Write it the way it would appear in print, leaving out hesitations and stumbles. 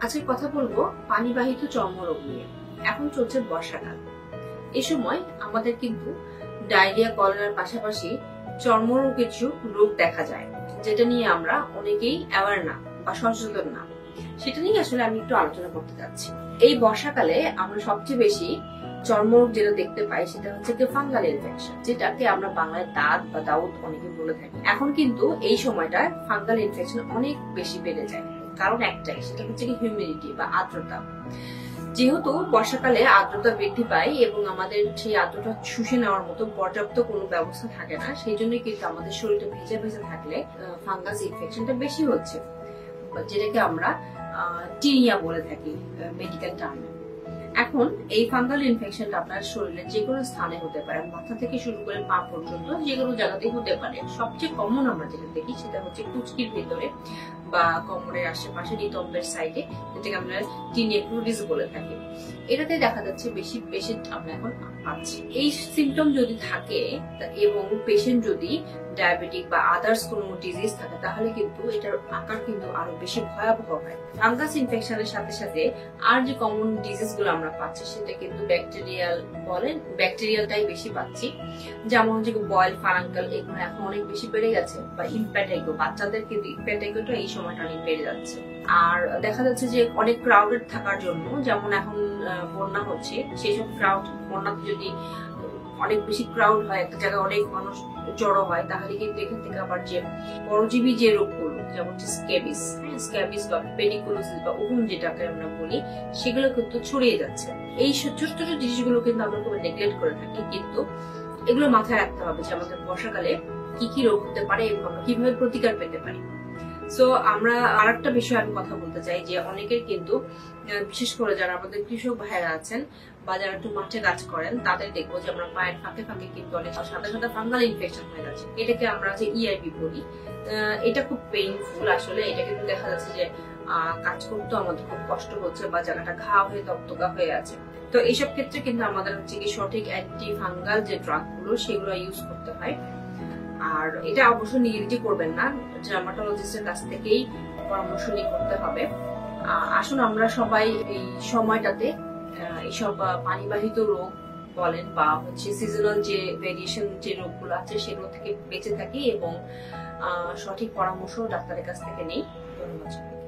আজকে কথা বলবো পানিবাহিত চর্মরোগ নিয়ে। এখন চলছে বর্ষাকাল। এই সময় আমাদের কিন্তু ডায়রিয়া, কলেরার পাশাপাশি চর্মরোগ কিছু রোগ দেখা যায়, যেটা নিয়ে আমরা অনেকেই অ্যাওয়ার না বা সচেতন না। সেটা নিয়ে আসলে আমি একটু আলোচনা করতে চাচ্ছি। এই বর্ষাকালে আমরা সবচেয়ে বেশি চর্মরোগ যেটা দেখতে পাই সেটা হচ্ছে কি ফাঙ্গাল ইনফেকশন, যেটাকে আমরা বাংলায় দাঁত বা দাউদ অনেকে বলে থাকি। এখন কিন্তু এই সময়টা ফাঙ্গাল ইনফেকশন অনেক বেশি বেড়ে যায়। কারণ একটাই, সেটা হচ্ছে কি হিউমিডিটি বা আর্দ্রতা। যেহেতু বর্ষাকালে আর্দ্রতা বৃদ্ধি পায় এবং আমাদের সেই আর্দ্রতা শুষে নেওয়ার মতো পর্যাপ্ত কোনো ব্যবস্থা থাকে না, সেই জন্যই কিন্তু আমাদের শরীরটা ভেজা ভেজা থাকলে ফাঙ্গাস ইনফেকশনটা বেশি হচ্ছে, যেটাকে আমরা টিনিয়া বলে থাকি মেডিকেল টার্মে। এখন এই ফাঙ্গাল ইনফেকশনটা আপনার শরীরের যে কোনো স্থানে হতে পারে, মাথা থেকে শুরু করে পা পর্যন্ত যে কোনো জায়গাতেই হতে পারে। সবচেয়ে কমন আমরা যেটা দেখি সেটা হচ্ছে কুচকির ভিতরে বা কোমরের আশেপাশে নিতম্বের সাইডে, যেটাকে আমরা টিনিয়াক্রোডিস বলে থাকি। এটাতে দেখা যাচ্ছে বেশি পেশেন্ট আমরা এখন পাচ্ছি। এই সিমটম যদি থাকে এবং পেশেন্ট যদি ডায়াবেটিক বা আদার্স কোনো ডিজিজ থাকে, তাহলে কিন্তু এটার আকার কিন্তু আরো বেশি ভয়াবহ হয়। ফাঙ্গাস ইনফেকশনের সাথে সাথে আর যে কমন ডিজিজ গুলো আমরা পাচ্ছি সেটা কিন্তু ব্যাকটেরিয়াল বলেন, ব্যাকটেরিয়ালটাই বেশি পাচ্ছি। যেমন হচ্ছে বয়েল ফারাঙ্কাল, এগুলো এখন অনেক বেশি বেড়ে গেছে, বা ইম্প্যাটাইগো, বাচ্চাদের কিন্তু ইম্প্যাটাইগোটা এই সময়টা অনেক বেড়ে যাচ্ছে। আর দেখা যাচ্ছে যে অনেক ক্রাউডেড থাকার জন্য, যেমন এখন বন্যা হচ্ছে, সেই সব ক্রাউড, বন্যাতে যদি অনেক বেশি ক্রাউড হয়, একটা জায়গায় অনেক মানুষ জড়ো হয়, তাহলে কিন্তু এখান থেকে আবার যে পরজীবী যে রোগগুলো, যেমন স্ক্যাবিস বা পেডিকুলোসিস বা উকুন যেটাকে আমরা বলি, সেগুলো কিন্তু ছড়িয়ে যাচ্ছে। এই ছোট ছোট জিনিসগুলো কিন্তু আমরা খুব নেগলেক্ট করে থাকি, কিন্তু এগুলো মাথায় রাখতে হবে যে আমাদের বর্ষাকালে কি কি রোগ হতে পারে এবং আমরা কিভাবে প্রতিকার পেতে পারি। সো আমরা আরেকটা বিষয় আমি কথা বলতে চাই যে অনেকের কিন্তু, বিশেষ করে যারা আমাদের কৃষক ভাইরা আছেন বা যারা একটু মাঠে কাজ করেন, তাদের দেখবো যে আমরা পায়ের ফাঁকে ফাঁকে কিন্তু অনেক সাদা সাদা ফাঙ্গাল ইনফেকশন হয়ে যাচ্ছে। এটাকে আমরা যে ইআইবি বলি। এটা খুব পেইনফুল আসলে। এটা কিন্তু দেখা যাচ্ছে যে কাজ করতেও আমাদের খুব কষ্ট হচ্ছে বা জায়গাটা ঘা হয়ে তক্তকা হয়ে আছে। তো এইসব ক্ষেত্রে কিন্তু আমাদের হচ্ছে কি সঠিক অ্যান্টি ফাঙ্গাল যে ড্রাগ গুলো, সেগুলো ইউজ করতে হয়। আর এটা অবশ্যই নিজে করবেন না, ডার্মাটোলজিস্টের কাছ থেকেই পরামর্শ নিয়ে করতে হবে। আসুন আমরা সবাই এই সময়টাতে এইসব পানিবাহিত রোগ বলেন বা হচ্ছে সিজনাল যে ভেরিয়েশন যে রোগগুলো আছে, সেগুলো থেকে বেঁচে থাকি এবং সঠিক পরামর্শ ডাক্তারের কাছ থেকে নেই। ধন্যবাদ।